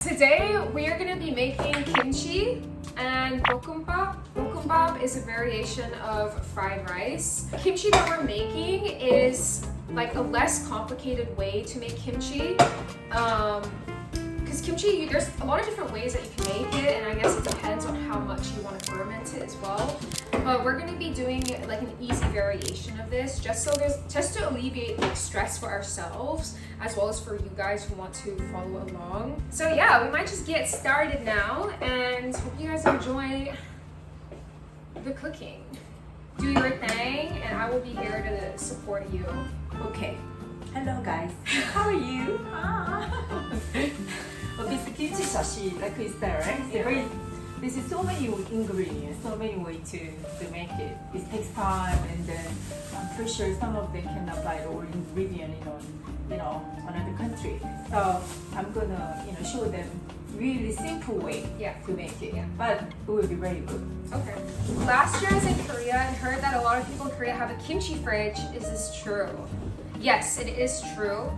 Today we are going to be making kimchi and bokkeumbap. Bokkeumbap is a variation of fried rice. Kimchi that we're making is like a less complicated way to make kimchi. Because kimchi, there's a lot of different ways that you can make it, and I guess it depends on how much you want to ferment it as well. But we're going to be doing like an easy variation of this, just to alleviate like stress for ourselves as well as for you guys who want to follow along. So yeah, we might just get started now, and hope you guys enjoy the cooking. Do your thing, and I will be here to support you. Okay. Hello guys. How are you? Well, this kimchi sashi, like we said, right? Yeah. This is so many ingredients, so many ways to make it. It takes time, and then I'm pretty sure some of them cannot buy all ingredient in another country. So I'm gonna show them really simple way to make it. But it will be very good. Okay. Last year I was in Korea and heard that a lot of people in Korea have a kimchi fridge. Is this true? Yes, it is true.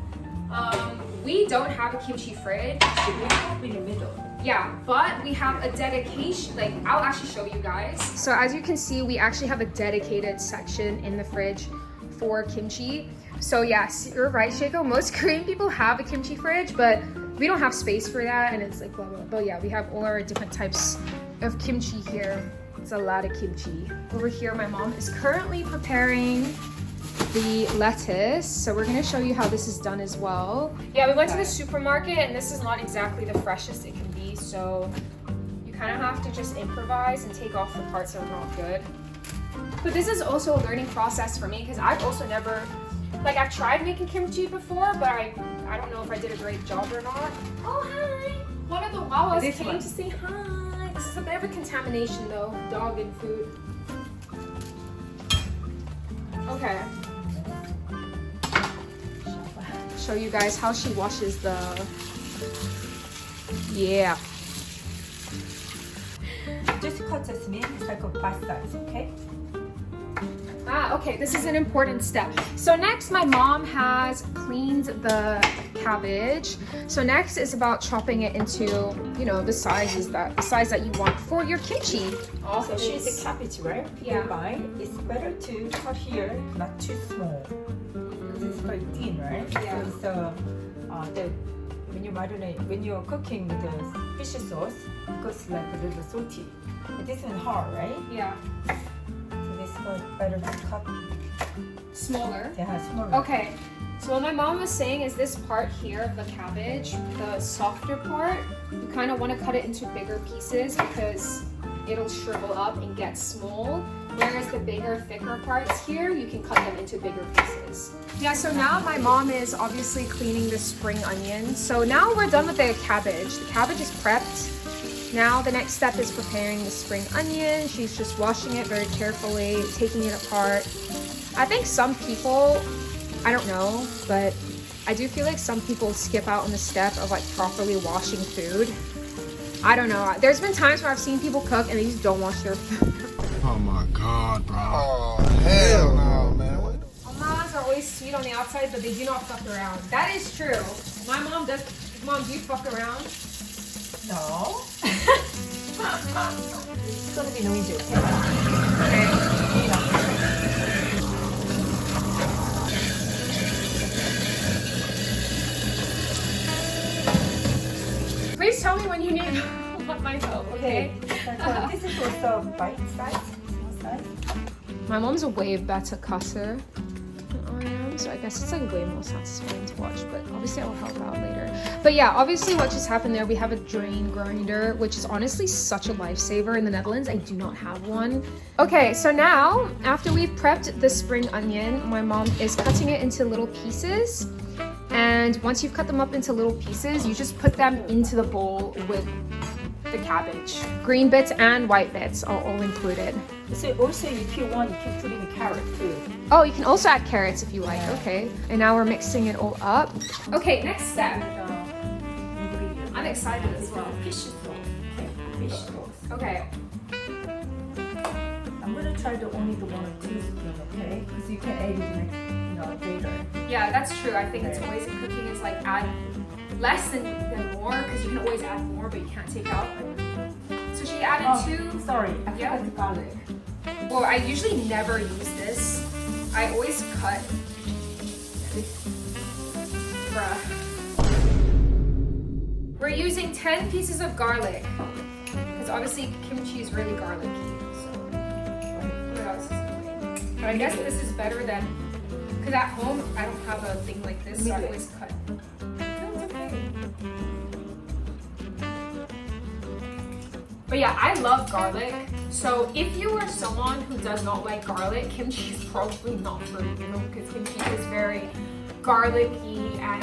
We don't have a kimchi fridge. We have in the middle. Yeah, but we have a dedication, like I'll actually show you guys. So as you can see, we actually have a dedicated section in the fridge for kimchi. So yes, you're right, Shaiko. Most Korean people have a kimchi fridge, but we don't have space for that, and it's like blah, blah, blah. But yeah, we have all our different types of kimchi here. It's a lot of kimchi. Over here, my mom is currently preparing the lettuce, so we're going to show you how this is done as well. Yeah, we went to the supermarket, and this is not exactly the freshest it can be, so you kind of have to just improvise and take off the parts that are not good. But this is also a learning process for me, because I've also never, like, I've tried making kimchi before, but I don't know if I did a great job or not. Oh, hi! One of the Wawas came to say hi. This is a bit of a contamination though, dog and food. Okay. Show you guys how she washes the, yeah. Just cut this meat, it's like a pasta, okay? Ah, okay, this is an important step. So next, my mom has cleaned the cabbage. So next is about chopping it into, the size that you want for your kimchi. Also, she's a cabbage, right? Yeah. It's better to cut here, not too small. It's very thin, right? Yeah. So, when you marinate, when you're cooking with the fish sauce, it goes like a little salty. It isn't hard, right? Yeah. So this is better to cut Smaller. Yeah, smaller. Okay. So what my mom was saying is this part here of the cabbage, the softer part, you kind of want to cut it into bigger pieces because it'll shrivel up and get small. Whereas the bigger, thicker parts here, you can cut them into bigger pieces. Yeah, so now my mom is obviously cleaning the spring onion. So now we're done with the cabbage. The cabbage is prepped. Now the next step is preparing the spring onion. She's just washing it very carefully, taking it apart. I think some people, I don't know, but I do feel like some people skip out on the step of like properly washing food. I don't know. There's been times where I've seen people cook and they just don't wash their food. Oh my god, bro. Oh, hell no, man. Mamas are always sweet on the outside, but they do not fuck around. That is true. My mom does. Mom, do you fuck around? No. It's gonna be noisy, okay? Okay. Please tell me when you need my help, okay? This is also bite size. My mom's a way better cutter than I am, so I guess it's like way more satisfying to watch, but obviously I will help out later. But yeah, obviously what just happened there, we have a drain grinder, which is honestly such a lifesaver in the Netherlands. I do not have one. Okay, so now, after we've prepped the spring onion, my mom is cutting it into little pieces. And once you've cut them up into little pieces, you just put them into the bowl with the cabbage. Green bits and white bits are all included. So also, if you want, you can put in a carrot too. Oh, you can also add carrots if you like. Okay. And now we're mixing it all up. Okay, next step. I'm excited as well. Fish sauce. Fish sauce. Okay. I'm gonna try only the 1 or 2 spoons, okay? Because you can add it later. Yeah, that's true. I think it's always in cooking is like add less than more because you can always add more, but you can't take out. So she added 2. Sorry, I Yeah. forgot the garlic. Well, I usually never use this. I always cut. Bruh. We're using 10 pieces of garlic because obviously kimchi is really garlicky. So, oh my God, this is annoying. But I guess this is better than, because at home I don't have a thing like this, so I always cut. No, it's okay. But yeah, I love garlic. So if you are someone who does not like garlic, kimchi is probably not for you because kimchi is very garlicky and.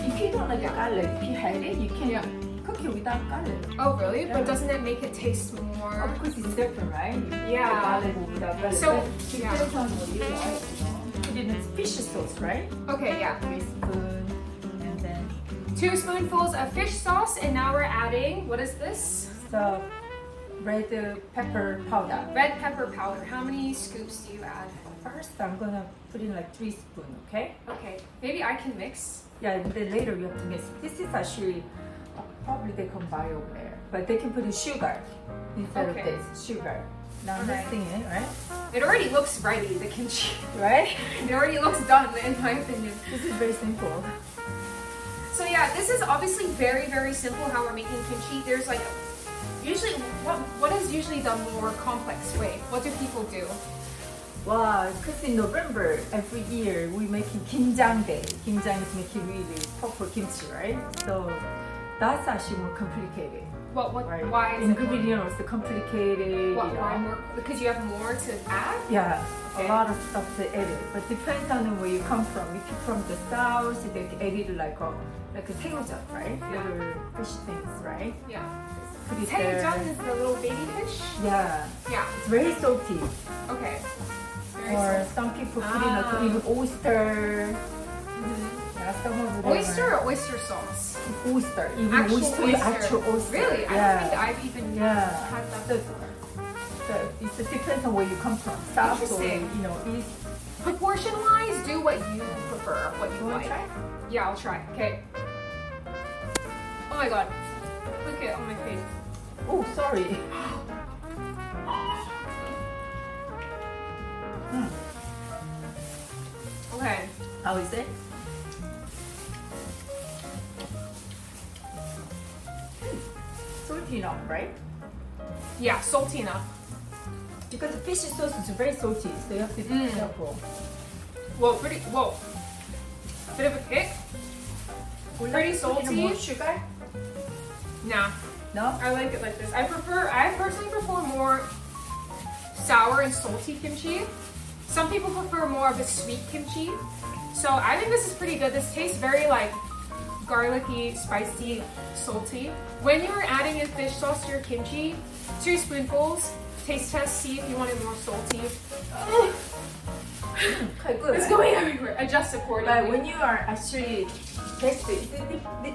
If you don't like garlic, if you hate it, you can cook it without garlic. Oh really? Yeah. But doesn't it make it taste more? Of course, it's different, right? You Yeah. put garlic or without garlic. So, but yeah. it depends on what you like. Put it in fish sauce, right? Okay, yeah. 3 spoons, and then 2 spoonfuls of fish sauce, and now we're adding, what is this? the red pepper powder. Red pepper powder. How many scoops do you add? First, I'm gonna put in like 3 spoons, okay? Okay, maybe I can mix. Yeah, and then later you have to mix. This is actually probably they can buy over there, but they can put in sugar instead Okay. of this sugar. Now Alright. mixing it, right? It already looks ready, the kimchi. Right? It already looks done, in my opinion. This is very simple. So yeah, this is obviously very, very simple how we're making kimchi. There's like, usually, what is usually the more complex way? What do people do? Wow, because in November every year we making Kimjang Day. Kimjang is making really proper kimchi, right? So that's actually more complicated. What, Right? why is it more? Ingredient is complicated. What, you know? why more? Because you have more to add? Yeah, Okay. a lot of stuff to edit, but depends on where you come from. If you're from the south, they edit like a tailgum, right? Yeah. Little fish things, right? Yeah. Put it Taejang there. is the little baby fish? Yeah, Yeah. it's very salty. Okay. Very Or salty. some people put in like even oyster. Mhm. Yeah, some of them Oyster or oyster sauce? oyster, even Actual oyster, actual oyster. Really? I Yeah. don't think I've even Yeah. had that So- before. So it depends on where you come from. South or Interesting. east. Proportion wise, do what you prefer, what you You wanna like. try? Yeah, I'll try. Okay. Oh my god. Look at on my face. Oh, sorry. Okay. How is it? Salty enough, right? Yeah, salty enough. Because the fish sauce is very salty, so you have to be careful. Well, bit of a kick. Pretty salty. More sugar? Nah, No? I like it like this. I personally prefer more sour and salty kimchi. Some people prefer more of a sweet kimchi. So I think this is pretty good. This tastes very like garlicky, spicy, salty. When you're adding in fish sauce to your kimchi, 2 spoonfuls, taste test, see if you want it more salty. Quite good. It's right? going everywhere. Adjust accordingly. But when you are actually tasting,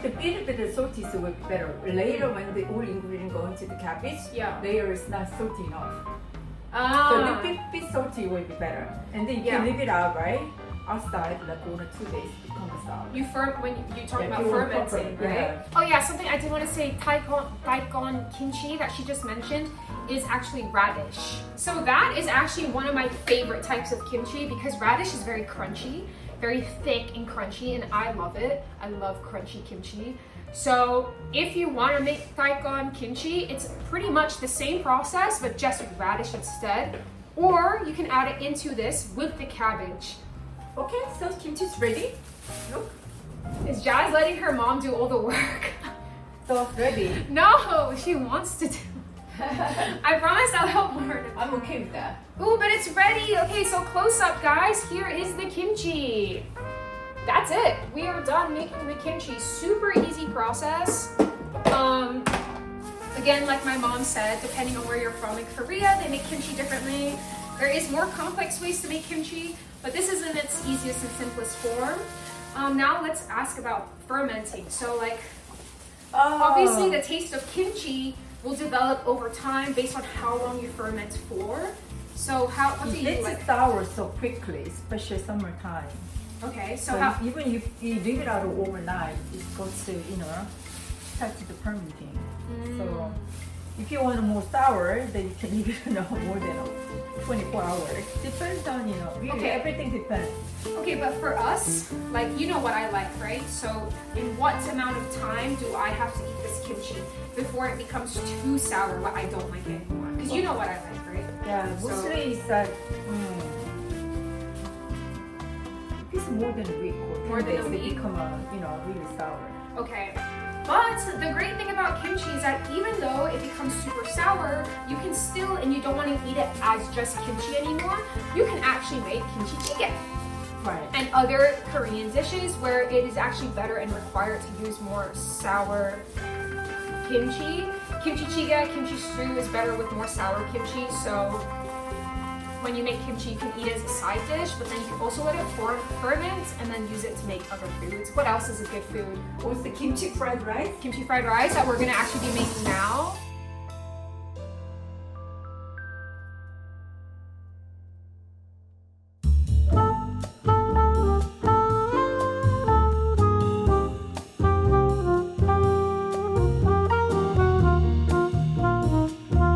the bit of salty is will be better. Later, when the all ingredient go into the cabbage, Yeah. later it's not salty enough. So Ah, the bit salty will be better. And then you Yeah. can leave it out, right? Outside, like 1 or 2 days, it comes out. when you talk Yeah, about you want fermenting, proper, right? yeah. Oh yeah, something I did want to say, daikon kimchi that she just mentioned is actually radish. So that is actually one of my favorite types of kimchi because radish is very crunchy, very thick and crunchy, and I love it. I love crunchy kimchi. So if you want to make daikon kimchi, it's pretty much the same process, but just with radish instead. Or you can add it into this with the cabbage. Okay, so kimchi's ready. Look, Is Jazz letting her mom do all the work? so it's ready. No, she wants to do. I promise I'll help her. I'm okay with that. Ooh, but it's ready. Okay, so close up, guys. Here is the kimchi. That's it. We are done making the kimchi. Super easy process. Again, like my mom said, depending on where you're from in Korea, they make kimchi differently. There is more complex ways to make kimchi, but this is in its easiest and simplest form. Now let's ask about fermenting. So like, obviously the taste of kimchi will develop over time based on how long you ferment for. So what do It you gets like? sour so quickly, especially summertime. Okay, so So how? even if you leave it out overnight, it goes to, start to the fermenting. So if you want more sour, then you can leave it more than 24 hours. Depends on, really Okay. everything depends. Okay, but for us, like, you know what I like, right? So in what amount of time do I have to eat this kimchi before it becomes too sour, what I don't like it anymore? Because you know what I like, right? Yeah, So- mostly it's like, if it's more than a week or 10 More than a days, they week? become, really sour. Okay. But the great thing about kimchi is that even though it becomes super sour, you can still, and you don't want to eat it as just kimchi anymore, you can actually make kimchi jjigae Right. and other Korean dishes where it is actually better and required to use more sour kimchi. Kimchi jjigae, kimchi stew is better with more sour kimchi, so when you make kimchi, you can eat it as a side dish, but then you can also let it ferment and then use it to make other foods. What else is a good food? What's the kimchi fried rice? Kimchi fried rice that we're gonna actually be making now.